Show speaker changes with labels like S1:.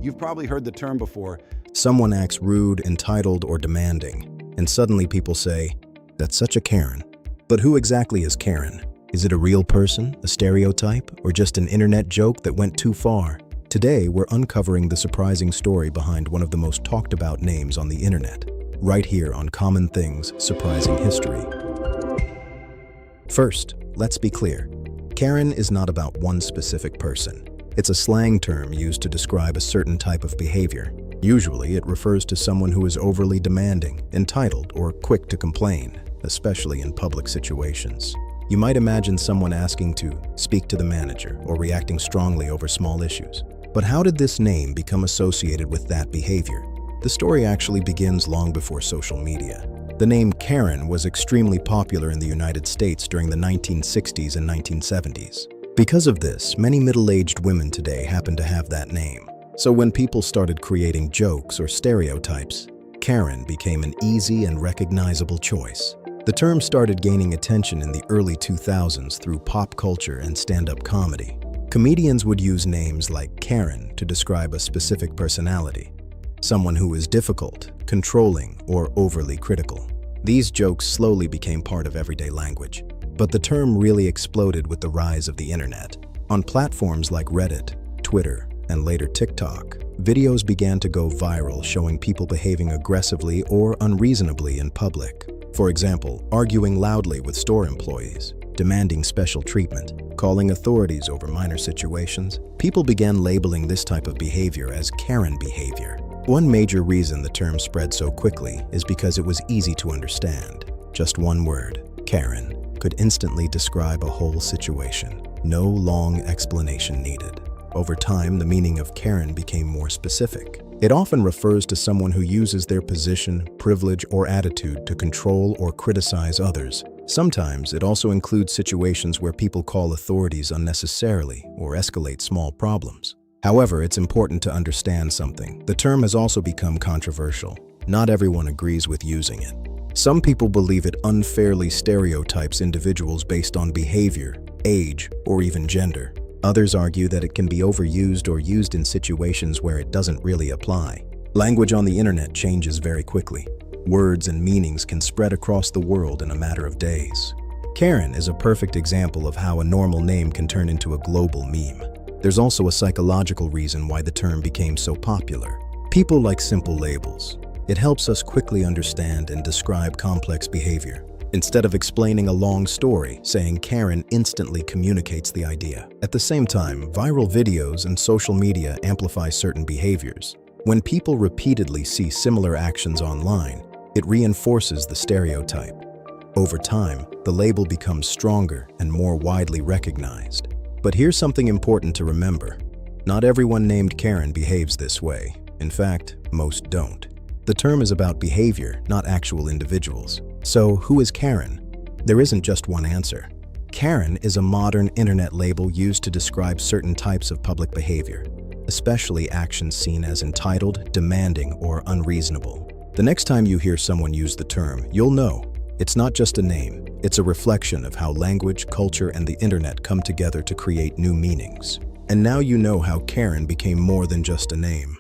S1: You've probably heard the term before.
S2: Someone acts rude, entitled, or demanding, and suddenly people say, "That's such a Karen." But who exactly is Karen? Is it a real person, a stereotype, or just an internet joke that went too far? Today, we're uncovering the surprising story behind one of the most talked about names on the internet, right here on Common Things Surprising History. First, let's be clear. Karen is not about one specific person. It's a slang term used to describe a certain type of behavior. Usually, it refers to someone who is overly demanding, entitled, or quick to complain, especially in public situations. You might imagine someone asking to speak to the manager or reacting strongly over small issues. But how did this name become associated with that behavior? The story actually begins long before social media. The name Karen was extremely popular in the United States during the 1960s and 1970s. Because of this, many middle-aged women today happen to have that name. So when people started creating jokes or stereotypes, Karen became an easy and recognizable choice. The term started gaining attention in the early 2000s through pop culture and stand-up comedy. Comedians would use names like Karen to describe a specific personality, someone who is difficult, controlling, or overly critical. These jokes slowly became part of everyday language. But the term really exploded with the rise of the internet. On platforms like Reddit, Twitter, and later TikTok, videos began to go viral showing people behaving aggressively or unreasonably in public. For example, arguing loudly with store employees, demanding special treatment, calling authorities over minor situations. People began labeling this type of behavior as Karen behavior. One major reason the term spread so quickly is because it was easy to understand. Just one word, Karen, could instantly describe a whole situation. No long explanation needed. Over time, the meaning of Karen became more specific. It often refers to someone who uses their position, privilege, or attitude to control or criticize others. Sometimes it also includes situations where people call authorities unnecessarily or escalate small problems. However, it's important to understand something. The term has also become controversial. Not everyone agrees with using it. Some people believe it unfairly stereotypes individuals based on behavior, age, or even gender. Others argue that it can be overused or used in situations where it doesn't really apply. Language on the internet changes very quickly. Words and meanings can spread across the world in a matter of days. Karen is a perfect example of how a normal name can turn into a global meme. There's also a psychological reason why the term became so popular. People like simple labels. It helps us quickly understand and describe complex behavior. Instead of explaining a long story, saying Karen instantly communicates the idea. At the same time, viral videos and social media amplify certain behaviors. When people repeatedly see similar actions online, it reinforces the stereotype. Over time, the label becomes stronger and more widely recognized. But here's something important to remember. Not everyone named Karen behaves this way. In fact, most don't. The term is about behavior, not actual individuals. So, who is Karen? There isn't just one answer. Karen is a modern internet label used to describe certain types of public behavior, especially actions seen as entitled, demanding, or unreasonable. The next time you hear someone use the term, you'll know it's not just a name, it's a reflection of how language, culture, and the internet come together to create new meanings. And now you know how Karen became more than just a name.